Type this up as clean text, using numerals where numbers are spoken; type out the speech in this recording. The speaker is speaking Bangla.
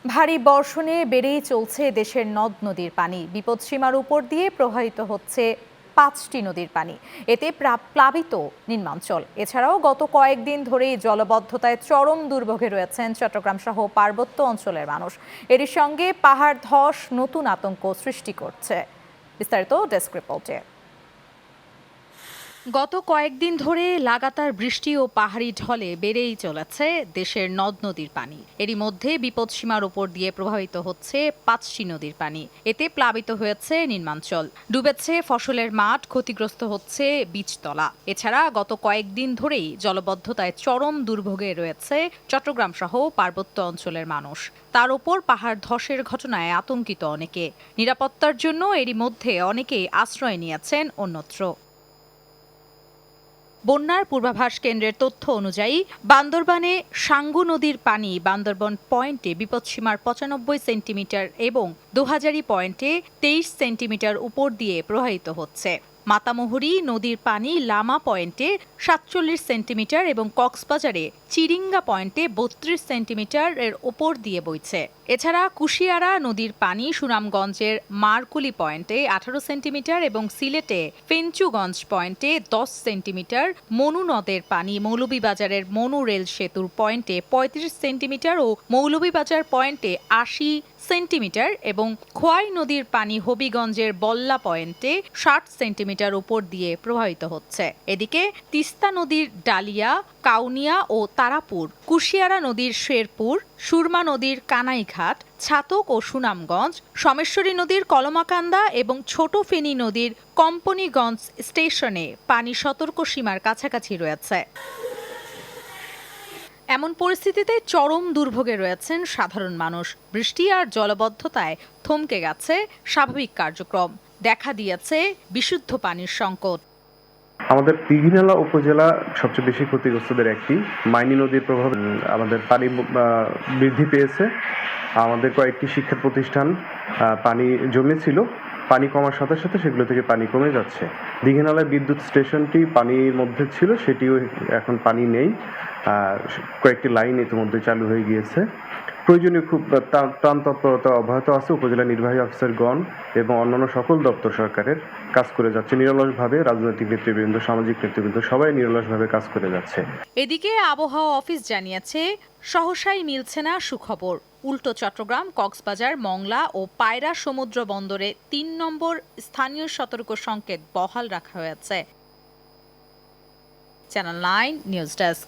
ভারী বর্ষণে বেড়েই চলছে দেশের নদ নদীর পানি। বিপদসীমার উপর দিয়ে প্রবাহিত হচ্ছে 5টি নদীর পানি। এতে প্লাবিত নিম্নাঞ্চল। এছাড়াও গত কয়েকদিন ধরেই জলবদ্ধতায় চরম দুর্ভোগে রয়েছেন চট্টগ্রাম সহ পার্বত্য অঞ্চলের মানুষ। এরই সঙ্গে পাহাড় ধস নতুন আতঙ্ক সৃষ্টি করছে। বিস্তারিত ডেস্ক রিপোর্টে। গত কয়েকদিন ধরে লাগাতার বৃষ্টি ও পাহাড়ি ঢলে বেড়েই চলেছে দেশের নদ নদীর পানি। এরই মধ্যে বিপদসীমার উপর দিয়ে প্রবাহিত হচ্ছে 5টি নদীর পানি। এতে প্লাবিত হয়েছে নিম্নাঞ্চল, ডুবেছে ফসলের মাঠ, ক্ষতিগ্রস্ত হচ্ছে বীজতলা। এছাড়া গত কয়েকদিন ধরেই জলবদ্ধতায় চরম দুর্ভোগে রয়েছে চট্টগ্রাম সহ পার্বত্য অঞ্চলের মানুষ। তার উপর পাহাড় ধসের ঘটনায় আতঙ্কিত অনেকে। নিরাপত্তার জন্য এরই মধ্যে অনেকেই আশ্রয় নিয়েছেন অন্যত্র। বন্যার পূর্বাভাস কেন্দ্রের তথ্য অনুযায়ী বান্দরবানে সাঙ্গু নদীর পানি বান্দরবন পয়েন্টে বিপদসীমার 95 সেন্টিমিটার এবং দোহাজারী পয়েন্টে 23 সেন্টিমিটার উপর দিয়ে প্রবাহিত হচ্ছে। মাতামুহুরী নদীর পানি লামা পয়েন্টে 47 সেন্টিমিটার এবং কক্সবাজারে চিরিঙ্গা পয়েন্টে 32 সেন্টিমিটার এর উপর দিয়ে বইছে। এছাড়া কুশিয়ারা নদীর পানি সুনামগঞ্জের মারকুলি পয়েন্টে 18 সেন্টিমিটার এবং সিলেটে ফেঞ্চুগঞ্জ পয়েন্টে 10 সেন্টিমিটার। মনু নদের পানি মৌলভীবাজারের মনু রেল সেতুর পয়েন্টে 35 সেন্টিমিটার ও মৌলভীবাজার পয়েন্টে 80 সেন্টিমিটার এবং খোয়াই নদীর পানি হবিগঞ্জের বল্লা পয়েন্টে 60 সেন্টিমিটার উপর দিয়ে প্রবাহিত হচ্ছে। এদিকে তিস্তা নদীর ডালিয়া, কাউনিয়া ও তারাপুর, কুশিয়ারা নদীর শেরপুর, সুরমা নদীর কানাইঘাট, ছাতক ও সুনামগঞ্জ, সোমেশ্বরী নদীর কলমাকান্দা এবং ছোট ফেনী নদীর কোম্পানিগঞ্জ স্টেশনে পানি সতর্ক সীমার কাছাকাছি রয়েছে। এমন পরিস্থিতিতে চরম দুর্ভোগে রয়েছেন সাধারণ মানুষ। বৃষ্টি আর জলবদ্ধতায় থমকে গেছে স্বাভাবিক কার্যক্রম, দেখা দিয়েছে বিশুদ্ধ পানির সংকট। আমাদের দীঘিনালা উপজেলা সবচেয়ে বেশি ক্ষতিগ্রস্তদের একটি। মাইনী নদীর প্রভাবে আমাদের পানি বৃদ্ধি পেয়েছে। আমাদের কয়েকটি শিক্ষা প্রতিষ্ঠান পানি জমেছিল, পানি কমার সাথে সাথে সেগুলো থেকে পানি কমে যাচ্ছে। দীঘিনালার বিদ্যুৎ স্টেশনটি পানির মধ্যে ছিল, সেটিও এখন পানি নেই। কয়েকটি লাইন ইতিমধ্যে চালু হয়ে গিয়েছে। প্রয়োজনীয় খুব ত্রাণ তৎপরতা অব্যাহত আছে। উপজেলা নির্বাহী অফিসারগণ এবং অন্যান্য সকল দপ্তর সরকারের কাজ করে যাচ্ছে নিরলসভাবে। রাজনৈতিক নেতৃবৃন্দ, সামাজিক নেতৃবৃন্দ সবাই নিরলসভাবে কাজ করে যাচ্ছে। এদিকে আবহাওয়া অফিস জানিয়েছে সহসাই মিলছে না সুখবর। উল্টো চট্টগ্রাম, কক্সবাজার, মংলা ও পায়রা সমুদ্র বন্দরে 3 নম্বর স্থানীয় সতর্ক সংকেত বহাল রাখা হয়েছে। Channel 9 news desk.